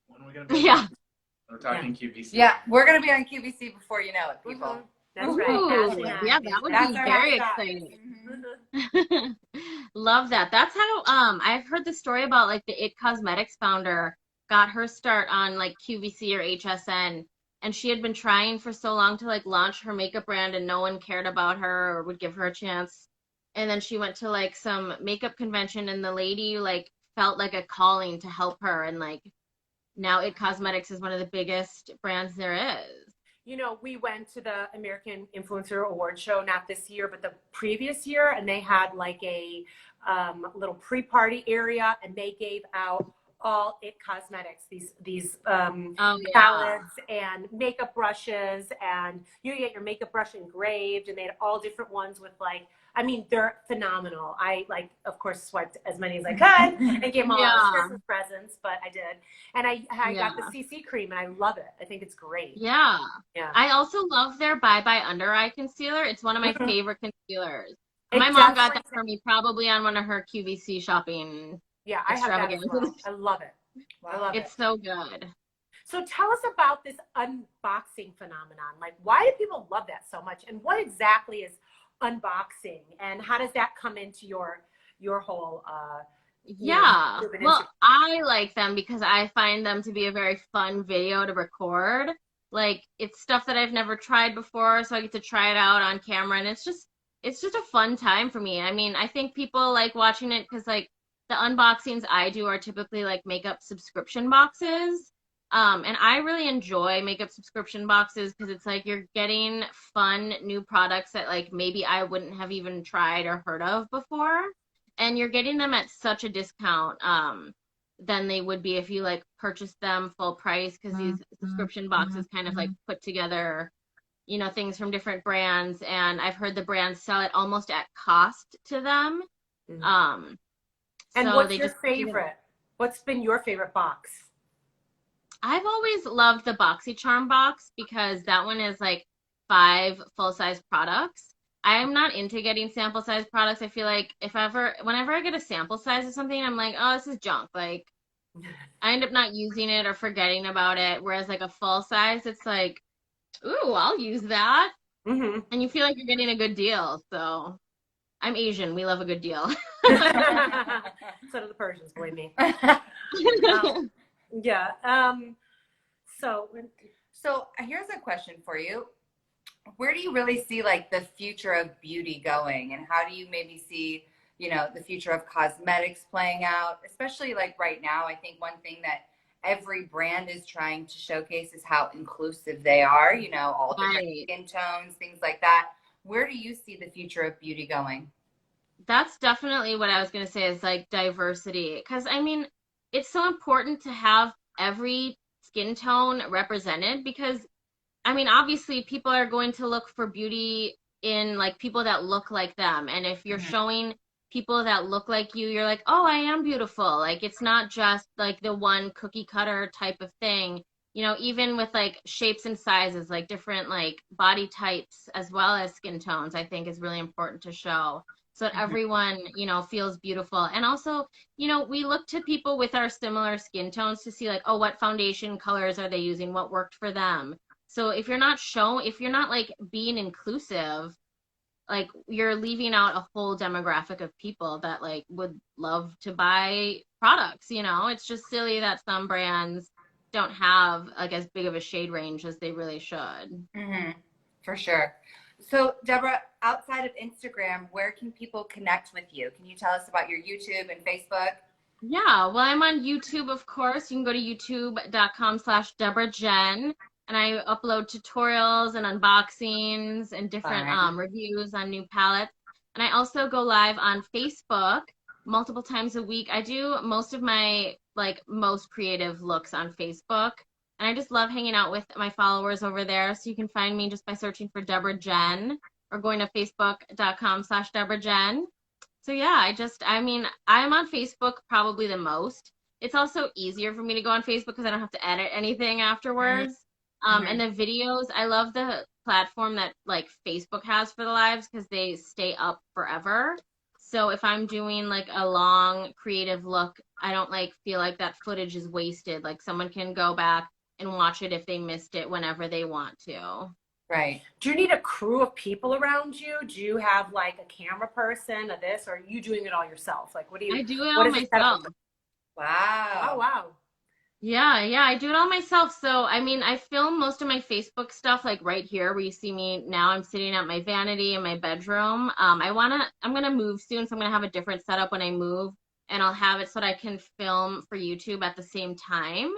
When are we gonna be? Yeah. We're talking QVC. Yeah, we're gonna be on QVC before you know it, people. Mhm. That's Ooh, right. yeah, that would That's be our very hot shot. exciting. Mhm. Love that. That's how I've heard the story about like the It Cosmetics founder got her start on like QVC or HSN, and she had been trying for so long to like launch her makeup brand and no one cared about her or would give her a chance. And then she went to like some makeup convention and the lady like felt like a calling to help her, and like now It Cosmetics is one of the biggest brands there is. You know, we went to the American Influencer Award show, not this year, but the previous year, and they had like a little pre-party area, and they gave out all It Cosmetics, these Oh yeah. palettes and makeup brushes, and you get your makeup brush engraved, and they had all different ones with like, I mean, they're phenomenal. I like, of course, swiped as many as I could and gave them all out as Yeah. Christmas presents, but I did. And I got the Yeah. CC cream, and I love it. I think it's great. Yeah. Yeah. I also love their Bye Bye Under Eye Concealer. It's one of my Mhm. favorite concealers. It My mom got definitely, that for me probably on one of her QVC shopping yeah, I have that as well. extravaganzas. I love it. I love it. It's so good. So tell us about this unboxing phenomenon. Like, why do people love that so much? And what exactly is unboxing? And how does that come into your whole Yeah. YouTube and Well, Instagram? I like them because I find them to be a very fun video to record. Like it's stuff that I've never tried before, so I get to try it out on camera, and it's just a fun time for me. I mean, I think people like watching it because like the unboxings I do are typically like makeup subscription boxes. And I really enjoy makeup subscription boxes because it's like you're getting fun new products that like maybe I wouldn't have even tried or heard of before. And you're getting them at such a discount than they would be if you like purchased them full price because these subscription boxes kind of like put together, you know, things from different brands, and I've heard the brands sell it almost at cost to them. Mhm. And So what's they your just favorite? What's been your favorite box? I've always loved the BoxyCharm box because that one is like 5 full-size products. I'm not into getting sample size products. I feel like whenever I get a sample size of something, I'm like, oh, this is junk. Like I end up not using it or forgetting about it. Whereas like a full size, it's like, ooh, I'll use that. Mm-hmm. And you feel like you're getting a good deal. So I'm Asian. We love a good deal. So do the Persians, believe me. Yeah. So So here's a question for you. Where do you really see like the future of beauty going, and how do you maybe see, you know, the future of cosmetics playing out, especially like right now? I think one thing that every brand is trying to showcase is how inclusive they are, you know, all different Right. skin tones, things like that. Where do you see the future of beauty going? That's definitely what I was going to say is like diversity. Because I mean, it's so important to have every skin tone represented because I mean, obviously people are going to look for beauty in like people that look like them. And if you're Mhm. showing people that look like you're like, oh, I am beautiful. Like it's not just like the one cookie cutter type of thing. You know, even with like shapes and sizes, like different like body types as well as skin tones, I think is really important to show so that Mhm. everyone, you know, feels beautiful. And also, you know, we look to people with our similar skin tones to see like, oh, what foundation colors are they using? What worked for them? So if you're not like being inclusive, like you're leaving out a whole demographic of people that like would love to buy products, you know? It's just silly that some brands don't have like as big of a shade range as they really should. Mm-hmm. For sure. So, Deborah, outside of Instagram, where can people connect with you? Can you tell us about your YouTube and Facebook? Yeah, well, I'm on YouTube, of course. You can go to youtube.com/Debra Jenn, and I upload tutorials and unboxings and different Fun. reviews on new palettes. And I also go live on Facebook multiple times a week. I do most of my like most creative looks on Facebook, and I just love hanging out with my followers over there. So you can find me just by searching for Debra Jenn or going to facebook.com/Debra Jenn. So yeah, I mean, I'm on Facebook probably the most. It's also easier for me to go on Facebook because I don't have to edit anything afterwards. Mm-hmm. And the videos, I love the platform that like Facebook has for the lives because they stay up forever. So if I'm doing like a long creative look, I don't like feel like that footage is wasted. Like someone can go back and watch it if they missed it whenever they want to. Right. do you need a crew of people around you? Do you have like a camera person or this, or are you doing it all yourself? Like, I do it what all is it set up? myself. Wow. Oh, wow. Yeah, I do it all myself. So, I mean, I film most of my Facebook stuff like right here where you see me now. I'm sitting at my vanity in my bedroom. I'm gonna move soon, so I'm gonna have a different setup when I move, and I'll have it so that I can film for YouTube at the same time.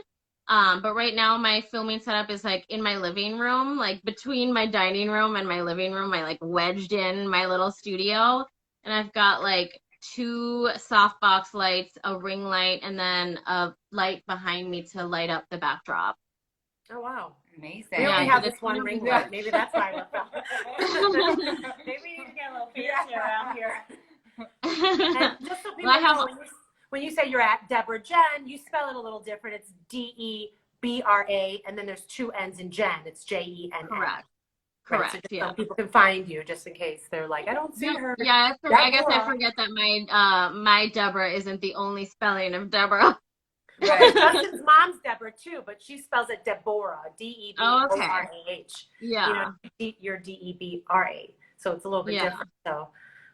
But right now my filming setup is like in my living room, like between my dining room and my living room. I like wedged in my little studio, and I've got like 2 softbox lights, a ring light, and then a light behind me to light up the backdrop. Oh wow. Amazing. We only Yeah, have but this one ring light. Maybe that's why we're maybe we need to get a little fancier out here. And just so people Well, I have- know, when you say you're at Debra Jenn, you spell it a little different. It's Debra, and then there's 2 N's in Jen. It's Jenn. Correct. Right, Correct. so just Yeah. so people can find you, just in case they're like, I don't see Yep. her. Yeah, I guess I Deborah. forget that my Deborah isn't the only spelling of Deborah. Right. Justin's mom's Deborah too, but she spells it Deborah, Deborah. Yeah. You know, you're Debra, so it's a little bit different. So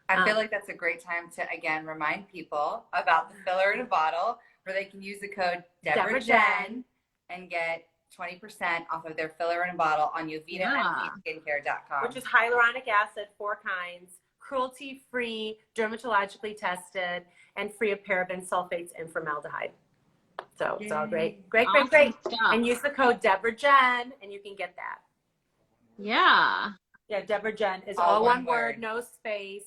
I feel like that's a great time to, again, remind people about the filler in a bottle, where they can use the code Debra Jenn and get 20% off of their filler in a bottle on YovinoMDskincare.com. which is hyaluronic acid, 4 kinds, cruelty-free, dermatologically tested, and free of parabens, sulfates, and formaldehyde. So it's all great. Great. Awesome stuff. And use the code Debra Jenn, and you can get that. Yeah. Yeah, Debra Jenn is all one word, no space.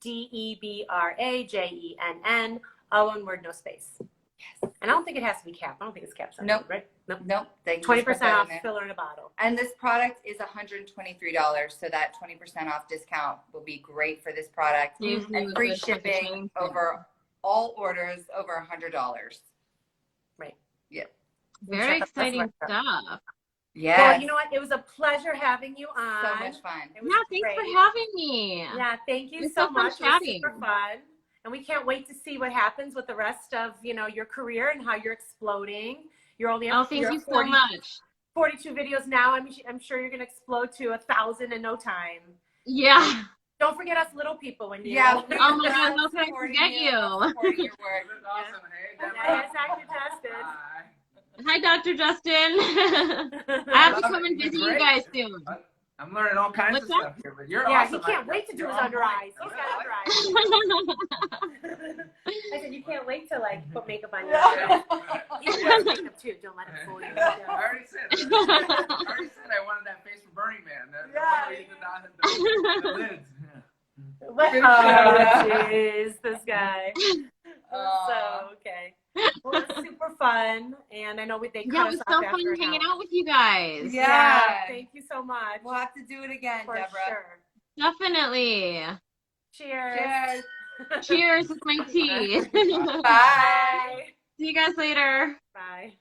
DebraJenn, all one word, no space. Yes. And I don't think it has to be capped. I don't think it's capped. Nope. Right? Nope. 20% 20% off filler in a bottle. And this product is $123, so that 20% off discount will be great for this product. Mm-hmm. And free shipping over all orders over $100. Right. Yep. Very exciting stuff. Yes. Well, you know what? It was a pleasure having you on. So much fun. It was Yeah, thanks great. for having me. Yeah, thank you It's so so fun much. It was chatting. super fun. And we can't wait to see what happens with the rest of, your career and how you're exploding. You're only Oh, up thank to you so much. 42 videos now. I'm sure you're going to explode to 1,000 in no time. Yeah. Don't forget us little people when you. Yeah. Oh my God, how can I forget you? Supporting your work. This is awesome. Hey, Debra. Yeah, it's Dr. Justin. Hi. Hi, Dr. Justin. I have to come and visit you guys soon. I'm learning all kinds What's of that? stuff here, but you're Yeah, awesome. he can't wait to do You're his on under point. eyes. He's got under eyes. I said, you can't wait to put makeup on your eyes. You wear makeup too. Don't let it fool you. I already said I wanted that face from Burning Man. The one where you did not hit the lids. Oh, jeez, this guy. So, okay. Well, it was super fun. And I know they Yeah, cut it was us so off fun after an hanging hour. out with you guys. Yeah. Thank you so much. We'll have to do it again, For Debra. sure. Definitely. Cheers. Cheers. Cheers with my tea. Bye. See you guys later. Bye.